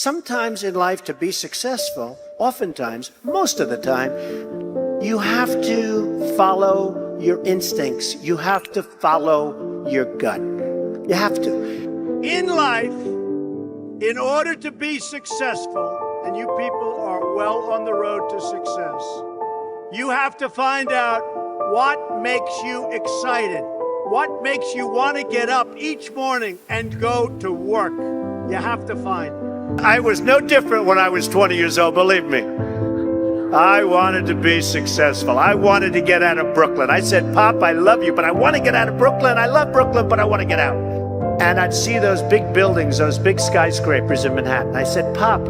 Sometimes in life, to be successful, oftentimes, most of the time, you have to follow your instincts. You have to follow your gut. You have to. In life, in order to be successful, and you people are well on the road to success, you have to find out what makes you excited, what makes you want to get up each morning and go to work. You have to find it. I was no different when I was 20 years old, believe me. I wanted to be successful. I wanted to get out of Brooklyn. I said, Pop, I love you, but I want to get out of Brooklyn. I love Brooklyn, but I want to get out. And I'd see those big buildings, those big skyscrapers in Manhattan. I said, Pop,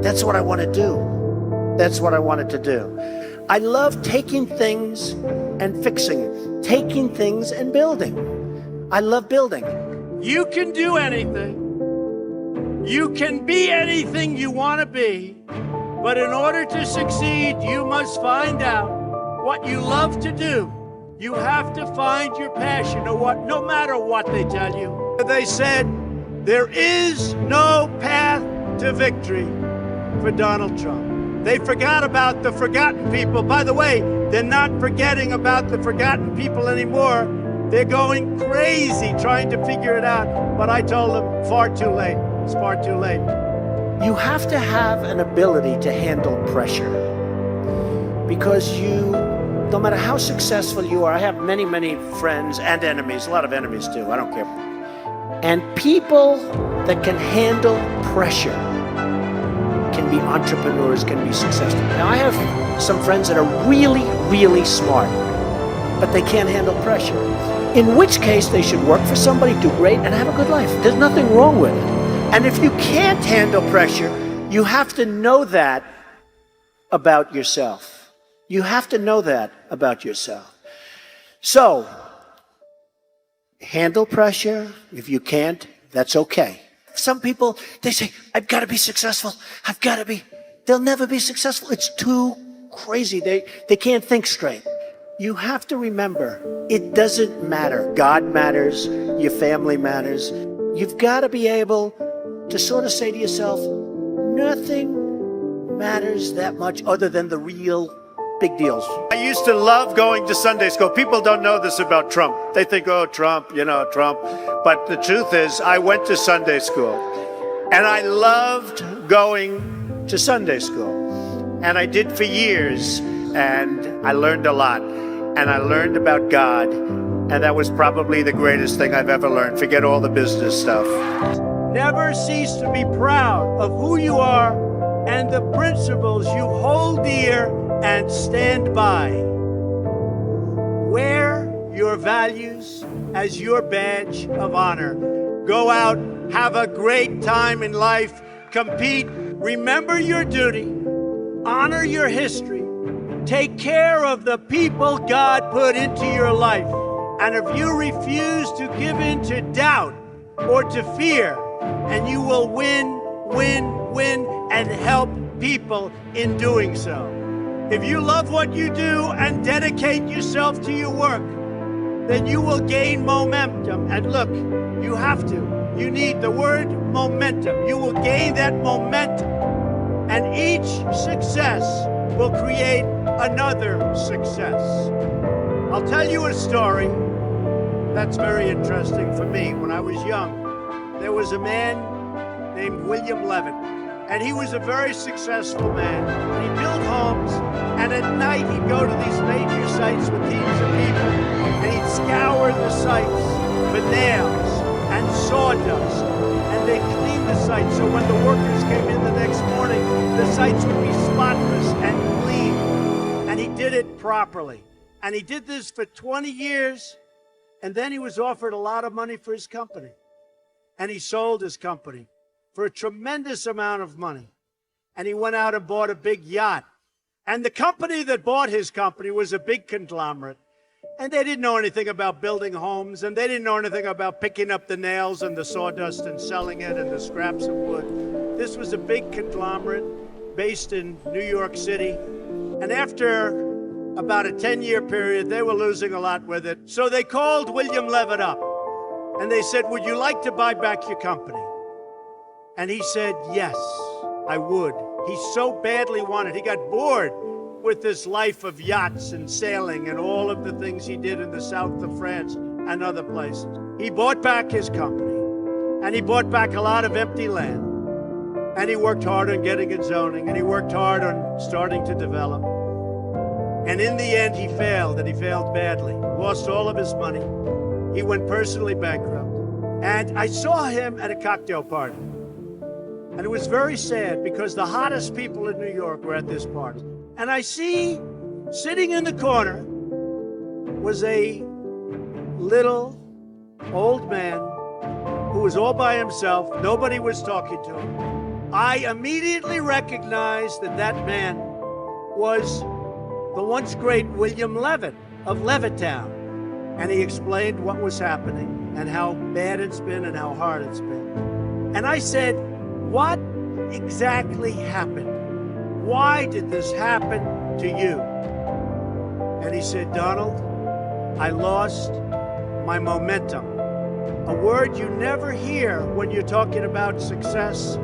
that's what I want to do. That's what I wanted to do. I love taking things and fixing, taking things and building. I love building. You can do anything. You can be anything you want to be, but in order to succeed, you must find out what you love to do. You have to find your passion, no matter what they tell you. They said, there is no path to victory for Donald Trump. They forgot about the forgotten people. By the way, they're not forgetting about the forgotten people anymore. They're going crazy trying to figure it out. But I told them, far too late. It's far too late. You have to have an ability to handle pressure, because no matter how successful you are, I have many, many friends and enemies, a lot of enemies too, I don't care. And people that can handle pressure can be entrepreneurs, can be successful. Now, I have some friends that are really, really smart, but they can't handle pressure. In which case, they should work for somebody, do great, and have a good life. There's nothing wrong with it. And if you can't handle pressure, you have to know that about yourself. You have to know that about yourself. So, handle pressure. If you can't, that's okay. Some people, they say, I've got to be successful. I've got to be. They'll never be successful. It's too crazy. They can't think straight. You have to remember, it doesn't matter. God matters. Your family matters. You've got to be able to sort of say to yourself, nothing matters that much other than the real big deals. I used to love going to Sunday school. People don't know this about Trump. They think, oh, Trump, Trump. But the truth is, I went to Sunday school, and I loved going to Sunday school. And I did for years, and I learned a lot. And I learned about God, and that was probably the greatest thing I've ever learned. Forget all the business stuff. Never cease to be proud of who you are and the principles you hold dear and stand by. Wear your values as your badge of honor. Go out, have a great time in life, compete, remember your duty, honor your history, take care of the people God put into your life. And if you refuse to give in to doubt or to fear, and you will win, and help people in doing so. If you love what you do and dedicate yourself to your work, then you will gain momentum. And look, you need the word momentum. You will gain that momentum. And each success will create another success. I'll tell you a story that's very interesting for me. When I was young, there was a man named William Levitt, and he was a very successful man. And he built homes, and at night he'd go to these major sites with teams of people, and he'd scour the sites for nails and sawdust, and they'd clean the sites so when the workers came in the next morning, the sites would be spotless and clean. And he did it properly. And he did this for 20 years, and then he was offered a lot of money for his company. And he sold his company for a tremendous amount of money. And he went out and bought a big yacht. And the company that bought his company was a big conglomerate. And they didn't know anything about building homes, and they didn't know anything about picking up the nails and the sawdust and selling it and the scraps of wood. This was a big conglomerate based in New York City. And after about a 10-year period, they were losing a lot with it. So they called William Levitt up. And they said, would you like to buy back your company? And he said, yes, I would. He so badly wanted. He got bored with this life of yachts and sailing and all of the things he did in the south of France and other places. He bought back his company, and he bought back a lot of empty land. And he worked hard on getting it zoning, and he worked hard on starting to develop. And in the end, he failed, and he failed badly. Lost all of his money. He went personally bankrupt. And I saw him at a cocktail party. And it was very sad because the hottest people in New York were at this party. And I see, sitting in the corner, was a little old man who was all by himself. Nobody was talking to him. I immediately recognized that that man was the once great William Levin of Levittown. And he explained what was happening and how bad it's been and how hard it's been. And I said, what exactly happened? Why did this happen to you? And he said, Donald, I lost my momentum. A word you never hear when you're talking about success.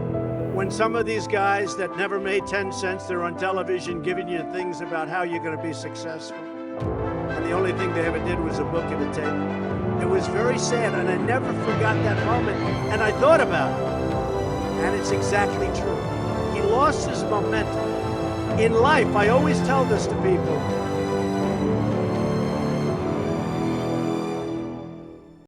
When some of these guys that never made 10 cents, they're on television giving you things about how you're going to be successful. And the only thing they ever did was a book and a tape. It was very sad, and I never forgot that moment. And I thought about it, and it's exactly true. He lost his momentum. In life, I always tell this to people,